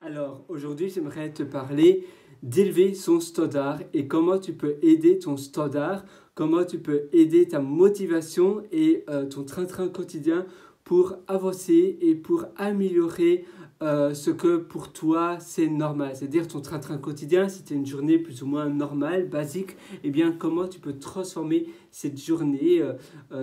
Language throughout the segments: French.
Alors, aujourd'hui, j'aimerais te parler d'élever son standard et comment tu peux aider ton standard, comment tu peux aider ta motivation et ton train-train quotidien pour avancer et pour améliorer ce que pour toi c'est normal. C'est-à-dire ton train-train quotidien, si tu as une journée plus ou moins normale, basique, eh bien comment tu peux transformer cette journée,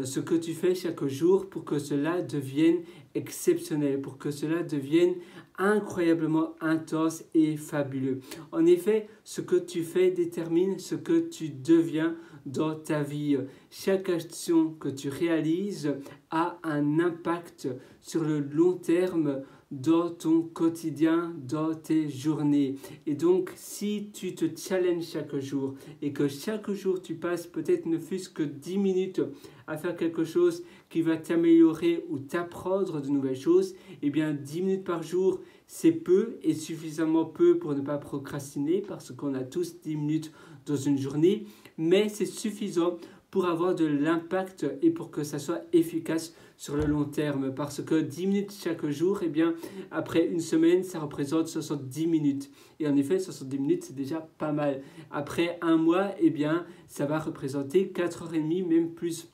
ce que tu fais chaque jour pour que cela devienne exceptionnel, pour que cela devienne incroyablement intense et fabuleux. En effet, ce que tu fais détermine ce que tu deviens dans ta vie. Chaque action que tu réalises a un impact sur le long terme dans ton quotidien, dans tes journées. Et donc, si tu te challenges chaque jour et que chaque jour tu passes peut-être ne fût-ce que 10 minutes à faire quelque chose qui va t'améliorer ou t'apprendre de nouvelles choses, eh bien 10 minutes par jour, c'est peu et suffisamment peu pour ne pas procrastiner parce qu'on a tous 10 minutes dans une journée, mais c'est suffisant pour avoir de l'impact et pour que ça soit efficace sur le long terme. Parce que 10 minutes chaque jour, eh bien, après une semaine, ça représente 70 minutes. Et en effet, 70 minutes, c'est déjà pas mal. Après un mois, eh bien, ça va représenter 4h30, même plus.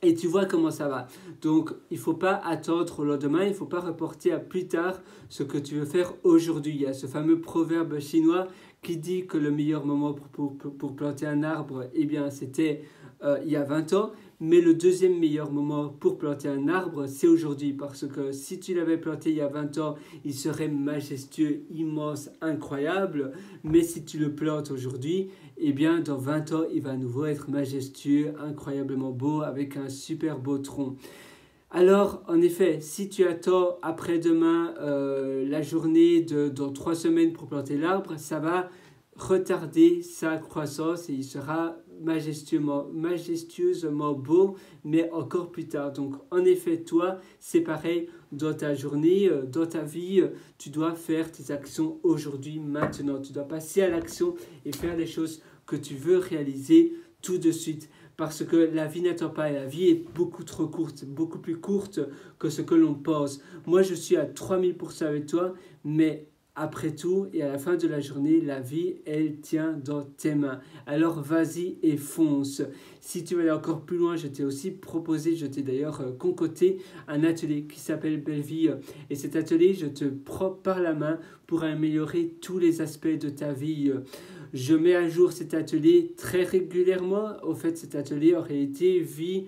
Et tu vois comment ça va. Donc, il ne faut pas attendre au lendemain, il ne faut pas reporter à plus tard ce que tu veux faire aujourd'hui. Il y a ce fameux proverbe chinois qui dit que le meilleur moment pour planter un arbre, eh bien, c'était il y a 20 ans. Mais le deuxième meilleur moment pour planter un arbre, c'est aujourd'hui. Parce que si tu l'avais planté il y a 20 ans, il serait majestueux, immense, incroyable. Mais si tu le plantes aujourd'hui, eh bien, dans 20 ans, il va à nouveau être majestueux, incroyablement beau, avec un super beau tronc. Alors, en effet, si tu attends après-demain la journée dans 3 semaines pour planter l'arbre, ça va retarder sa croissance et il sera majestueusement beau, mais encore plus tard. Donc, en effet, toi, c'est pareil dans ta journée, dans ta vie, tu dois faire tes actions aujourd'hui, maintenant. Tu dois passer à l'action et faire les choses que tu veux réaliser tout de suite. Parce que la vie n'attend pas et la vie est beaucoup trop courte, beaucoup plus courte que ce que l'on pense. Moi, je suis à 3000% avec toi, mais après tout, et à la fin de la journée, la vie, elle tient dans tes mains. Alors vas-y et fonce. Si tu veux aller encore plus loin, je t'ai aussi proposé, je t'ai d'ailleurs concocté un atelier qui s'appelle Belle Vie. Et cet atelier, je te prends par la main pour améliorer tous les aspects de ta vie. Je mets à jour cet atelier très régulièrement. Au fait, cet atelier, en réalité, vit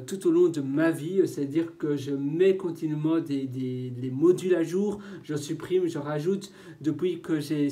tout au long de ma vie, c'est-à-dire que je mets continuellement des modules à jour, je supprime, je rajoute. Depuis que j'ai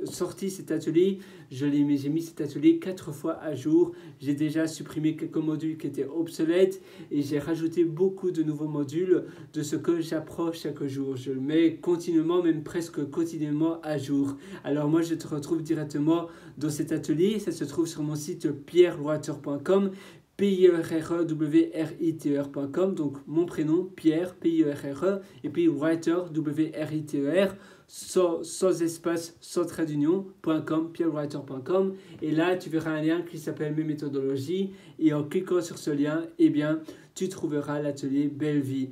sorti cet atelier, j'ai mis cet atelier 4 fois à jour. J'ai déjà supprimé quelques modules qui étaient obsolètes et j'ai rajouté beaucoup de nouveaux modules de ce que j'apprends chaque jour. Je le mets continuellement, même presque quotidiennement à jour. Alors moi, je te retrouve directement dans cet atelier. Ça se trouve sur mon site pierrewriter.com. pierrewriter.com, donc mon prénom, Pierre, P-I-E-R-R-E, et puis Writer, W-R-I-T-E-R, sans espace, sans trait d'union.com, pierrewriter.com, et là tu verras un lien qui s'appelle Mes méthodologies, et en cliquant sur ce lien, eh bien, tu trouveras l'atelier Belle Vie.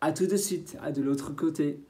À tout de suite, à de l'autre côté.